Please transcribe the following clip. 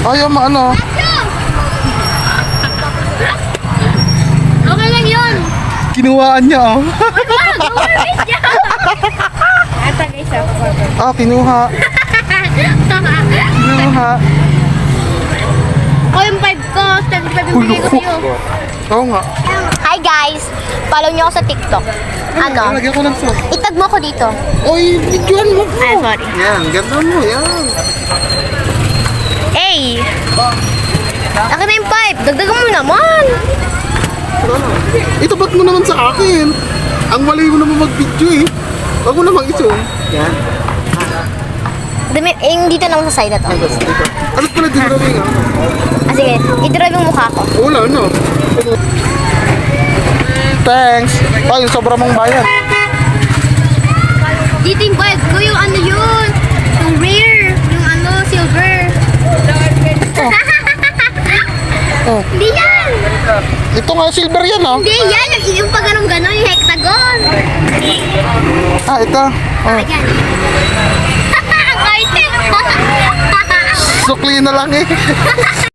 Ayaw ano. Okay lang yun. Kinuhaan niya oh. Ata guys, Ah, kinuha. Kinuha. ako yung 5 ko. 25 yung bigay ko sa'yo. Oo nga. Hi guys! Follow niyo ako sa TikTok. Ano? Lagyan ko ng sauce. Itag mo ako dito. Oy, videoan mo po. Ay, sorry. Yan, ganda mo. Yan. Hey! Akin na yung 5. Dagdagan mo naman. Ito ba't mo naman sa akin? Ang mali mo naman mag-video eh. Huwag mo namang iso. Yan. Dami, yung dito naman sa side na to. Ay, dito. Ano pala dinrawing ah? Ah, sige. I-drive yung mukha ko. Wala, no? Thanks. Ay, yung sobra mong bayad. Dito yung 5 ko. Yung ano yun? Yung rare. Yung ano, silver. Oh. Hindi yan! Ito nga, silver yan oh. Hindi yan! Yung pag ganun-ganon, yung hexagon. Ah, ito. Oh. Ayan. Ang kahit Sukli na lang eh.